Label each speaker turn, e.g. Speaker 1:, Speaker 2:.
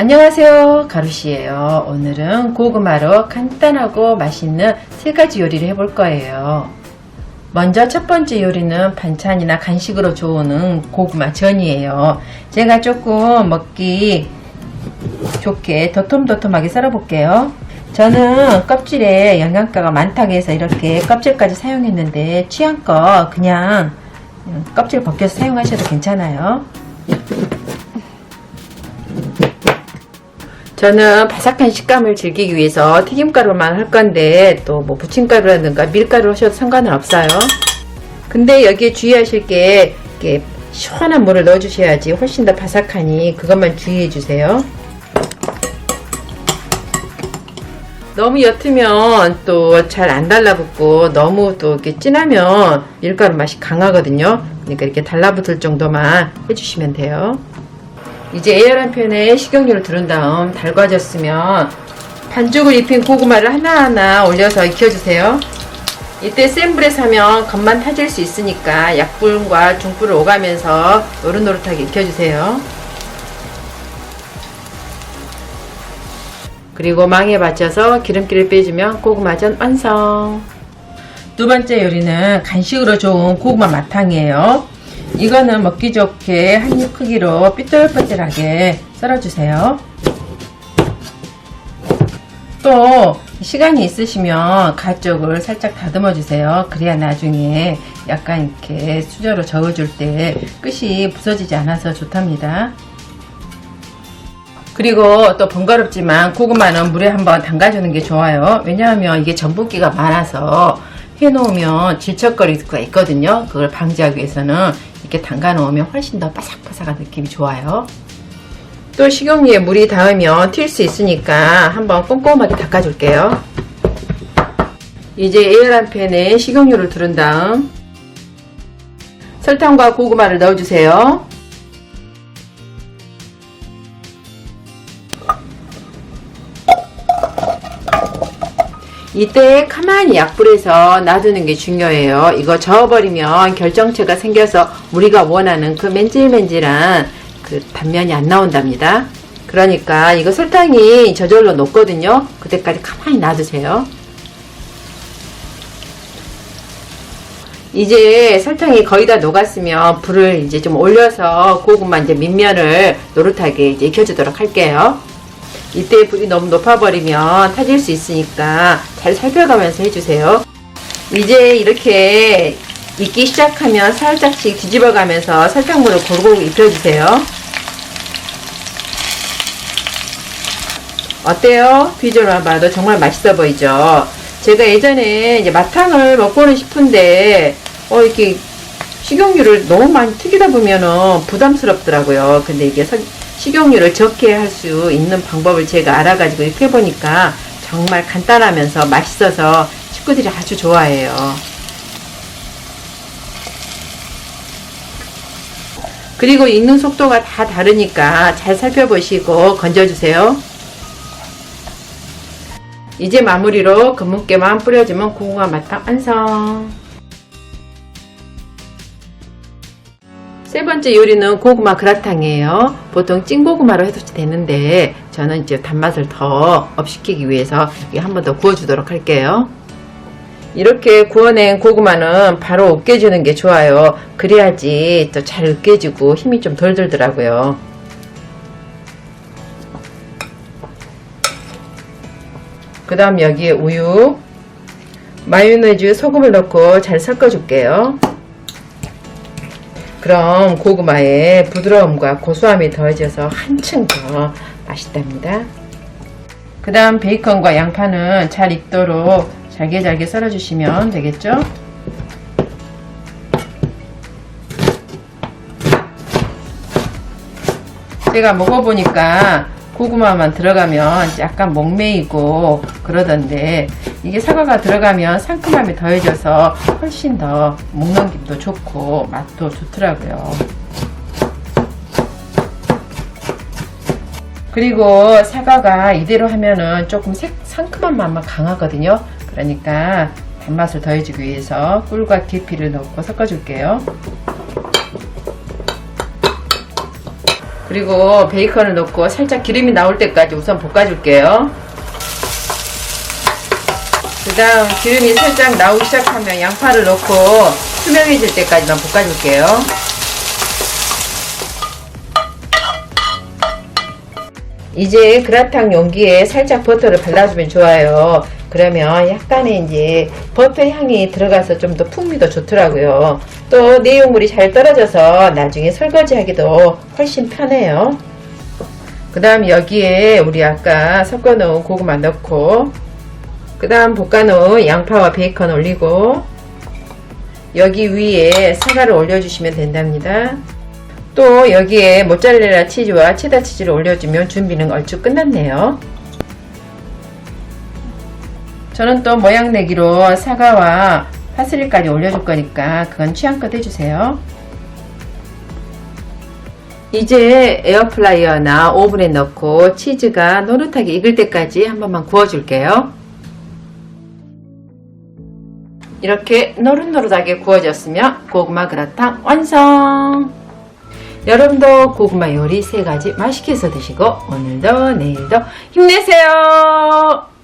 Speaker 1: 안녕하세요, 가루씨예요. 오늘은 고구마로 간단하고 맛있는 3가지 요리를 해볼 거예요. 먼저 첫 번째 요리는 반찬이나 간식으로 좋은 고구마 전이에요. 제가 조금 먹기 좋게 도톰도톰하게 썰어 볼게요. 저는 껍질에 영양가가 많다고 해서 이렇게 껍질까지 사용했는데 취향껏 그냥 껍질 벗겨서 사용하셔도 괜찮아요. 저는 바삭한 식감을 즐기기 위해서 튀김가루만 할 건데 또 뭐 부침가루라든가 밀가루 하셔도 상관은 없어요. 근데 여기에 주의하실 게 이렇게 시원한 물을 넣어 주셔야지 훨씬 더 바삭하니 그것만 주의해 주세요. 너무 옅으면 또 잘 안 달라붙고 너무 또 이렇게 진하면 밀가루 맛이 강하거든요. 그러니까 이렇게 달라붙을 정도만 해주시면 돼요. 이제 에어란팬에 식용유를 두른 다음 달궈졌으면 반죽을 입힌 고구마를 하나하나 올려서 익혀주세요. 이때 센 불에서 하면 겉만 타질 수 있으니까 약불과 중불을 오가면서 노릇노릇하게 익혀주세요. 그리고 망에 받쳐서 기름기를 빼주면 고구마전 완성. 두 번째 요리는 간식으로 좋은 고구마 마탕이에요. 이거는 먹기 좋게 한 입 크기로 삐뚤삐뚤하게 썰어주세요. 또 시간이 있으시면 가쪽을 살짝 다듬어 주세요. 그래야 나중에 약간 이렇게 수저로 저어줄 때 끝이 부서지지 않아서 좋답니다. 그리고 또 번거롭지만 고구마는 물에 한번 담가주는 게 좋아요. 왜냐하면 이게 전분기가 많아서 해놓으면 질척거릴 수가 있거든요. 그걸 방지하기 위해서는 이렇게 담가 놓으면 훨씬 더 바삭바삭한 느낌이 좋아요. 또 식용유에 물이 닿으면 튈 수 있으니까 한번 꼼꼼하게 닦아줄게요. 이제 에어란팬에 식용유를 두른 다음 설탕과 고구마를 넣어주세요. 이때 가만히 약불에서 놔두는 게 중요해요. 이거 저어버리면 결정체가 생겨서 우리가 원하는 그 맨질맨질한 그 단면이 안 나온답니다. 그러니까 이거 설탕이 저절로 녹거든요. 그때까지 가만히 놔두세요. 이제 설탕이 거의 다 녹았으면 불을 이제 좀 올려서 고구마 이제 밑면을 노릇하게 이제 익혀주도록 할게요. 이때 불이 너무 높아버리면 타질 수 있으니까 잘 살펴가면서 해주세요. 이제 이렇게 익기 시작하면 살짝씩 뒤집어가면서 설탕물을 골고루 입혀주세요. 어때요? 비주얼만 봐도 정말 맛있어 보이죠? 제가 예전에 이제 마탕을 먹고는 싶은데 이렇게 식용유를 너무 많이 튀기다 보면은 부담스럽더라고요. 근데 이게 식용유를 적게 할 수 있는 방법을 제가 알아가지고 이렇게 해보니까 정말 간단하면서 맛있어서 식구들이 아주 좋아해요. 그리고 익는 속도가 다 다르니까 잘 살펴보시고 건져주세요. 이제 마무리로 검은깨만 뿌려주면 고구마 마탕 완성. 세 번째 요리는 고구마 그라탕이에요. 보통 찐고구마로 해도 되는데 저는 이제 단맛을 더 업시키기 위해서 한 번 더 구워주도록 할게요. 이렇게 구워낸 고구마는 바로 으깨주는 게 좋아요. 그래야지 또 잘 으깨지고 힘이 좀 덜 들더라고요. 그 다음 여기에 우유, 마요네즈, 소금을 넣고 잘 섞어줄게요. 그럼 고구마의 부드러움과 고소함이 더해져서 한층 더 맛있답니다. 그 다음 베이컨과 양파는 잘 익도록 잘게 썰어주시면 되겠죠? 제가 먹어보니까 고구마만 들어가면 약간 목매이고 그러던데 이게 사과가 들어가면 상큼함이 더해져서 훨씬 더 먹넘김도 좋고 맛도 좋더라고요. 그리고 사과가 이대로 하면은 조금 상큼한 맛만 강하거든요. 그러니까 단맛을 더해주기 위해서 꿀과 계피를 넣고 섞어줄게요. 그리고 베이컨을 넣고 살짝 기름이 나올 때까지 우선 볶아줄게요. 그 다음 기름이 살짝 나오기 시작하면 양파를 넣고 투명해질 때까지만 볶아줄게요. 이제 그라탕 용기에 살짝 버터를 발라주면 좋아요. 그러면 약간의 이제 버터 향이 들어가서 좀 더 풍미도 좋더라고요. 또 내용물이 잘 떨어져서 나중에 설거지 하기도 훨씬 편해요. 그 다음 여기에 우리 아까 섞어 놓은 고구마 넣고, 그 다음 볶아 놓은 양파와 베이컨 올리고, 여기 위에 사과를 올려주시면 된답니다. 또 여기에 모짜렐라 치즈와 체다 치즈를 올려주면 준비는 얼추 끝났네요. 저는 또 모양 내기로 사과와 파슬리까지 올려줄 거니까 그건 취향껏 해주세요. 이제 에어프라이어나 오븐에 넣고 치즈가 노릇하게 익을 때까지 한 번만 구워줄게요. 이렇게 노릇노릇하게 구워졌으면 고구마 그라탕 완성! 여러분도 고구마 요리 3가지 맛있게 해서 드시고 오늘도 내일도 힘내세요!